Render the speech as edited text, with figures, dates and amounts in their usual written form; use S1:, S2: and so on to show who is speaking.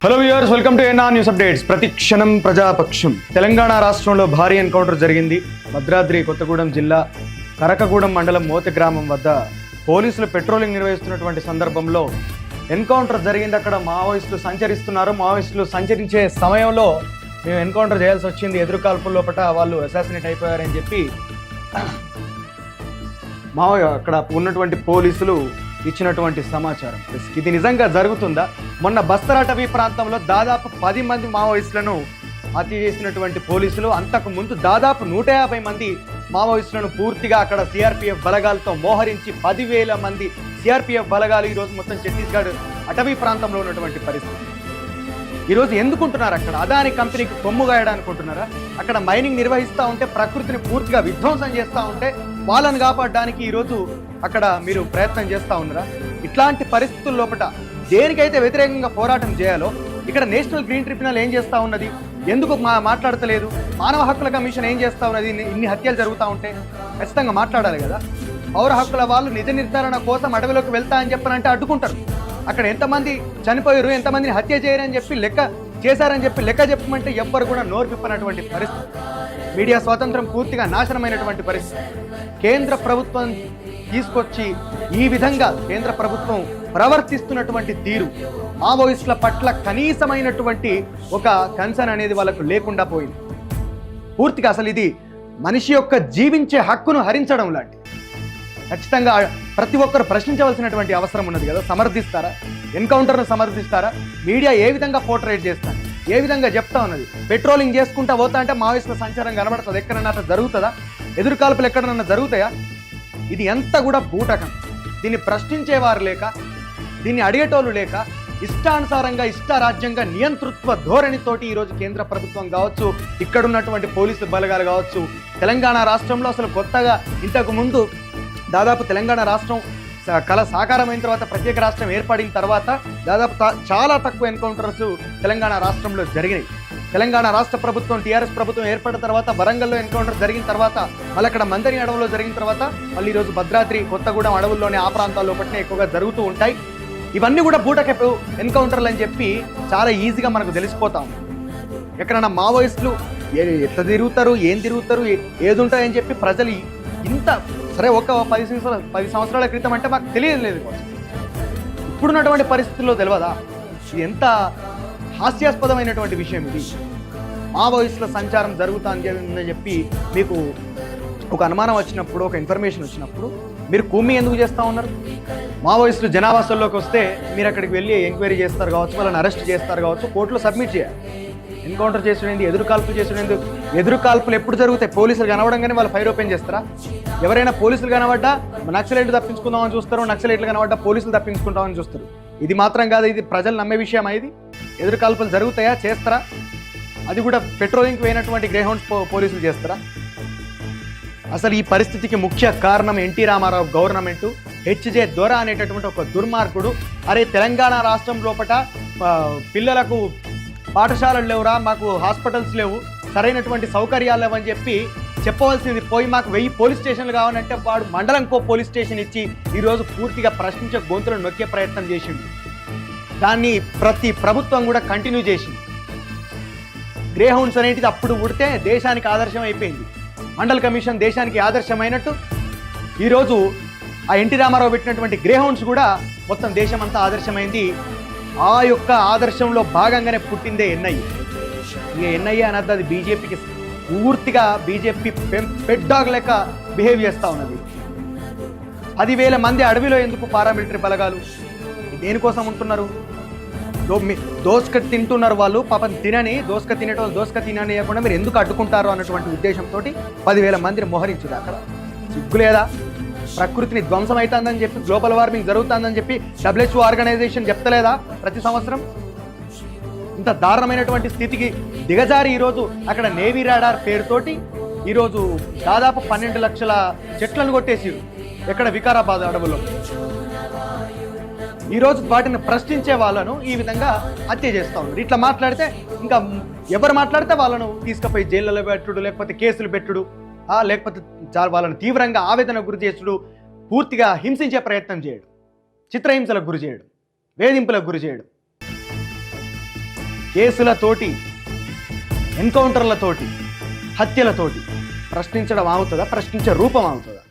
S1: Hello viewers, welcome to NR news updates. ప్రతిక్షణం ప్రజాపక్షం. తెలంగాణ రాష్ట్రంలో భారీ ఎన్కౌంటర్ జరిగింది. భద్రాద్రి కొత్తగూడెం జిల్లా కరకగూడెం మండలం మోతి గ్రామం వద్ద పోలీసులు పెట్రోలింగ్ నిర్వహిస్తున్నటువంటి సందర్భంలో ఎన్కౌంటర్ జరిగింది. అక్కడ మావోయిస్టులు సంచరిస్తున్నారు. మావోయిస్టులు సంచరించే సమయంలో మేము ఎన్కౌంటర్ చేయాల్సి వచ్చింది. ఎదురుకాల్పుల లోపల వాళ్ళు అసాసినేట్ అయిపోయారని చెప్పి అక్కడ ఉన్నటువంటి పోలీసులు ఇచ్చినటువంటి సమాచారం. ఇది నిజంగా జరుగుతుందా? మొన్న బస్తర్ అటవీ ప్రాంతంలో దాదాపు 10 మంది మావోయిస్టులను హత్య చేసినటువంటి పోలీసులు అంతకు ముందు దాదాపు 150 మంది మావోయిస్టులను పూర్తిగా అక్కడ సిఆర్పిఎఫ్ బలగాలతో మోహరించి 10,000 మంది సిఆర్పిఎఫ్ బలగాలు ఈరోజు మొత్తం ఛత్తీస్గఢ్ అటవీ ప్రాంతంలో ఉన్నటువంటి పరిస్థితి. ఈరోజు ఎందుకుంటున్నారు? అక్కడ అదాని కంపెనీకి కొమ్ము గాయడానుకుంటున్నారా? అక్కడ మైనింగ్ నిర్వహిస్తూ ఉంటే ప్రకృతిని పూర్తిగా విధ్వంసం చేస్తూ ఉంటే వాళ్ళని కాపాడడానికి ఈరోజు అక్కడ మీరు ప్రయత్నం చేస్తూ ఉన్నారా? ఇట్లాంటి పరిస్థితుల లోపల దేనికైతే వ్యతిరేకంగా పోరాటం చేయాలో ఇక్కడ నేషనల్ గ్రీన్ ట్రిబ్యునల్ ఏం చేస్తూ ఉన్నది? ఎందుకు మాట్లాడతలేదు? మానవ హక్కుల కమిషన్ ఏం చేస్తూ ఉన్నది? ఇన్ని హత్యలు జరుగుతూ ఉంటే ఖచ్చితంగా మాట్లాడాలి కదా. పౌర హక్కుల వాళ్ళు నిజ నిర్ధారణ కోసం అడవిలోకి వెళ్తా అని చెప్పనంటే అడ్డుకుంటారు. అక్కడ ఎంతమంది చనిపోయారు, ఎంతమందిని హత్య చేయరని చెప్పి లెక్క చేశారని చెప్పి లెక్క చెప్పమంటే ఎవ్వరు కూడా నోరు విప్పనటువంటి పరిస్థితి. మీడియా స్వాతంత్రం పూర్తిగా నాశనమైనటువంటి పరిస్థితి. కేంద్ర ప్రభుత్వం తీసుకొచ్చి ఈ విధంగా కేంద్ర ప్రభుత్వం ప్రవర్తిస్తున్నటువంటి తీరు మావోయిస్టుల పట్ల కనీసమైనటువంటి ఒక కన్సర్న్ అనేది వాళ్ళకు లేకుండా పోయింది. పూర్తిగా అసలు ఇది మనిషి యొక్క జీవించే హక్కును హరించడం లాంటి. ఖచ్చితంగా ప్రతి ఒక్కరు ప్రశ్నించవలసినటువంటి అవసరం ఉన్నది కదా. సమర్థిస్తారా? ఎన్కౌంటర్ను సమర్థిస్తారా? మీడియా ఏ విధంగా పోర్ట్రేట్ చేస్తారు, ఏ విధంగా చెప్తా ఉన్నది? పెట్రోలింగ్ చేసుకుంటా పోతా అంటే మావోయిస్టుల సంచారం కనబడుతుంది. ఎక్కడన్నా అట్లా జరుగుతుందా? ఎదురుకాల్పులు ఎక్కడన్నా జరుగుతాయా? ఇది ఎంత కూడా బూటకం. దీన్ని ప్రశ్నించేవారు లేక, దీన్ని అడిగేటోళ్ళు లేక, ఇష్టానుసారంగా ఇష్టారాజ్యంగా నియంతృత్వ ధోరణితోటి ఈరోజు కేంద్ర ప్రభుత్వం కావచ్చు, ఇక్కడున్నటువంటి పోలీసు బలగాలు కావచ్చు, తెలంగాణ రాష్ట్రంలో అసలు కొత్తగా ఇంతకు ముందు దాదాపు తెలంగాణ రాష్ట్రం కళ సాకారమైన తర్వాత, ప్రత్యేక రాష్ట్రం ఏర్పడిన తర్వాత దాదాపు చాలా తక్కువ ఎన్కౌంటర్స్ తెలంగాణ రాష్ట్రంలో జరిగినాయి. తెలంగాణ రాష్ట్ర ప్రభుత్వం టీఆర్ఎస్ ప్రభుత్వం ఏర్పడిన తర్వాత వరంగల్లో ఎన్కౌంటర్ జరిగిన తర్వాత, మళ్ళీ అక్కడ మందరి అడవుల్లో జరిగిన తర్వాత, మళ్ళీ ఈరోజు భద్రాద్రి కొత్తగూడెం అడవుల్లోనే ఆ ప్రాంతాల్లో పట్టిన ఎక్కువగా జరుగుతూ ఉంటాయి. ఇవన్నీ కూడా బూటకపు ఎన్కౌంటర్లు అని చెప్పి చాలా ఈజీగా మనకు తెలిసిపోతాం. ఎక్కడన్నా మావోయిస్టులు ఎట్లా తిరుగుతారు, ఏం తిరుగుతారు, ఏది ఉంటాయని చెప్పి ప్రజలు ఇంత సరే ఒక 10 సంవత్సరాల క్రితం అంటే మాకు తెలియలేదు. ఇప్పుడున్నటువంటి పరిస్థితుల్లో తెలియదా? ఇది ఎంత హాస్యాస్పదమైనటువంటి విషయం. ఇది మావోయిస్టుల సంచారం జరుగుతుందని చెప్పి మీకు ఒక అనుమానం వచ్చినప్పుడు, ఒక ఇన్ఫర్మేషన్ వచ్చినప్పుడు మీరు కుమ్మి ఎందుకు చేస్తూ ఉన్నారు? మావోయిస్టులు జనావాసాల్లోకి వస్తే మీరు అక్కడికి వెళ్ళి ఎంక్వైరీ చేస్తారు కావచ్చు, వాళ్ళని అరెస్ట్ చేస్తారు కావచ్చు, కోర్టులో సబ్మిట్ చేయాలి. ఎన్కౌంటర్ చేసేది, ఎదురుకాల్పులు చేసేది. ఎదురుకాల్పులు ఎప్పుడు జరుగుతాయి? పోలీసులు కనవడంగానే వాళ్ళు ఫైర్ ఓపెన్ చేస్తారా? ఎవరైనా పోలీసులు కనబడ్డా నక్సలైట్లు తప్పించుకుందామని చూస్తారు, నక్సలైట్లు కనబడ్డా పోలీసులు తప్పించుకుంటామని చూస్తారు. ఇది మాత్రం కాదు, ఇది ప్రజలు నమ్మే విషయం. ఇది ఎదురుకాల్పులు జరుగుతాయా? చేస్తారా? అది కూడా పెట్రోలింగ్కి పోయినటువంటి గ్రేహౌండ్స్ పోలీసులు చేస్తారా? అసలు ఈ పరిస్థితికి ముఖ్య కారణం ఎన్టీ రామారావు గవర్నమెంటు, హెచ్జే దొర అనేటటువంటి ఒక దుర్మార్గుడు. అరే తెలంగాణ రాష్ట్రం లోపల పిల్లలకు పాఠశాలలు లేవురా, మాకు హాస్పిటల్స్ లేవు, సరైనటువంటి సౌకర్యాలు లేవని చెప్పి చెప్పవలసింది పోయి మాకు 1000 పోలీస్ స్టేషన్లు కావాలంటే వాడు మండలంకో పోలీస్ స్టేషన్ ఇచ్చి ఈరోజు పూర్తిగా ప్రశ్నించే గొంతులను నొక్కే ప్రయత్నం చేసిండు. దాన్ని ప్రతి ప్రభుత్వం కూడా కంటిన్యూ చేసింది. గ్రేహౌండ్స్ అనేటిది అప్పుడు ఉడితే దేశానికి ఆదర్శం అయిపోయింది. మండల్ కమిషన్ దేశానికి ఆదర్శమైనట్టు ఈరోజు ఆ ఎన్టీ రామారావు పెట్టినటువంటి గ్రేహౌండ్స్ కూడా మొత్తం దేశమంతా ఆదర్శమైంది. ఆ యొక్క ఆదర్శంలో భాగంగానే పుట్టిందే ఎన్ఐఏ. ఇక ఎన్ఐఏ అనద్దు, అది బీజేపీకి పూర్తిగా బీజేపీ పెడ్ డాగ్ లెక్క బిహేవ్ చేస్తూ ఉన్నది. 10,000 మంది అడవిలో ఎందుకు పారామిలిటరీ బలగాలు? దేనికోసం ఉంటున్నారు? దోసుక తింటున్నారు వాళ్ళు. పాపం తినని దోసుక తినేటోళ్ళు దోసుక తిననియకుండా మీరు ఎందుకు అడ్డుకుంటారు అన్నటువంటి ఉద్దేశంతో 10,000 మందిని మోహరించారు. అక్కడ సిగ్గులేదా? ప్రకృతిని ధ్వంసం అవుతుందని చెప్పి, గ్లోబల్ వార్మింగ్ జరుగుతుందని చెప్పి WHO ఆర్గనైజేషన్ చెప్తలేదా ప్రతి సంవత్సరం? ఇంత దారుణమైనటువంటి స్థితికి దిగజారి ఈరోజు అక్కడ నేవీ రాడార్ పేరుతోటి ఈరోజు దాదాపు 12 లక్షల చెట్లను కొట్టేసి ఎక్కడ వికారాబాద్ అడవుల్లో ఈరోజు వాటిని ప్రశ్నించే వాళ్ళను ఈ విధంగా హత్య చేస్తూ ఉన్నారు. ఇట్లా మాట్లాడితే ఇంకా ఎవరు మాట్లాడితే వాళ్ళను తీసుకుపోయి జైళ్ళలో పెట్టుడు, లేకపోతే కేసులు పెట్టుడు, లేకపోతే వాళ్ళని తీవ్రంగా ఆవేదనకు గురి చేసుడు, పూర్తిగా హింసించే ప్రయత్నం చేయడం, చిత్రహింసలకు గురి చేయడం, వేధింపులకు గురి చేయడం. కేసులతోటి, ఎన్కౌంటర్లతోటి, హత్యలతోటి ప్రశ్నించడం ఆగుతుందా? ప్రశ్నించే రూపం ఆగుతుందా?